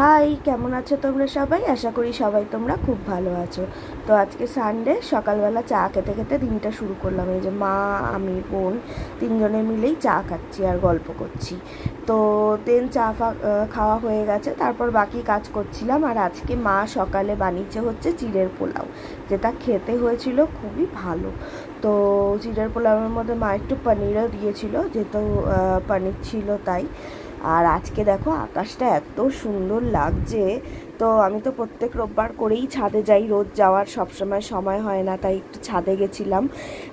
High, কেমন আছো তোমরা সবাই? আশা করি সবাই তোমরা খুব ভালো আছো। তো আজকে সানডে, সকালবেলা চা খেতে খেতে দিনটা শুরু করলাম। এই যে মা, আমি, বোন তিনজনে মিলেই চা খাচ্ছি আর গল্প করছি। তো দেন চা খাওয়া হয়ে গেছে, তারপর বাকি কাজ করছিলাম। আর আজকে মা সকালে বানিয়েছে হচ্ছে চিড়ের পোলাও, যেটা খেতে হয়েছিল খুবই ভালো। তো চিড়ের পোলাওয়ের মধ্যে মা একটু পনিরও দিয়েছিল, যেহেতু পনির ছিল তাই। আর আজকে দেখো আকাশটা এত সুন্দর লাগছে। তো আমি তো প্রত্যেক রোববার করেই ছাদে যাই, রোজ যাওয়ার সবসময় সময় হয় না, তাই একটু ছাদে গেছিলাম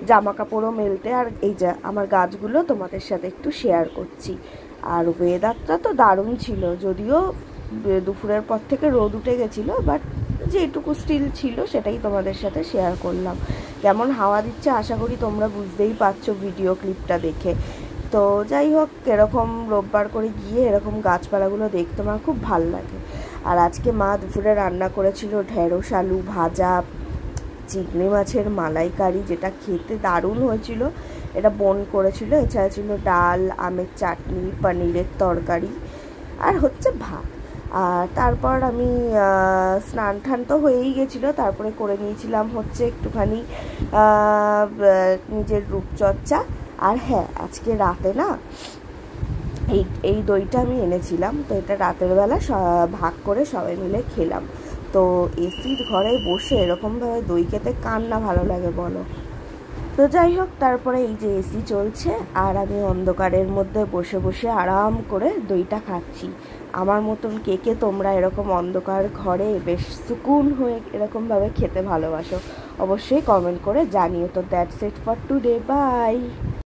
জামা কাপড়ও মেলতে। আর এই যে আমার গাছগুলো তোমাদের সাথে একটু শেয়ার করছি। আর ওয়েদারটা তো দারুণ ছিল, যদিও দুপুরের পর থেকে রোদ উঠে গেছিলো, বাট যেটুকু স্টিল ছিল সেটাই তোমাদের সাথে শেয়ার করলাম। কেমন হাওয়া দিচ্ছে আশা করি তোমরা বুঝতেই পারছো ভিডিও ক্লিপটা দেখে। তো যাই হোক, এরকম রোববার করে গিয়ে এরকম গাছপালাগুলো দেখতে আমার খুব ভালো লাগে। আর আজকে মা দুপুরে রান্না করেছিল ঢেঁড়স আলু ভাজা, চিংড়ি মাছের মালাইকারি, যেটা খেতে দারুণ হয়েছিল। এটা বোন করেছিল। এছাড়া ছিল ডাল, আমের চাটনি, পনিরের তরকারি, আর হচ্ছে ভাত। আর তারপর আমি স্নান টান তো হয়েই গেছিলো, তারপরে করে নিয়েছিলাম হচ্ছে একটুখানি নিজের রূপচর্চা। আর হ্যাঁ, আজকে রাতে না এই দইটা আমি এনেছিলাম, তো এটা রাতের বেলা ভাগ করে সবাই মিলে খেলাম। তো এসির ঘরে বসে এরকমভাবে দই খেতে কার না ভালো লাগে বলো? তো যাই হোক, তারপরে এই যে এসি চলছে আর আমি অন্ধকারের মধ্যে বসে বসে আরাম করে দইটা খাচ্ছি। আমার মতন কে কে তোমরা এরকম অন্ধকার ঘরে বেশ সুকুন হয়ে এরকমভাবে খেতে ভালোবাসো? অবশ্যই কমেন্ট করে জানিও। তো that's it for today, by.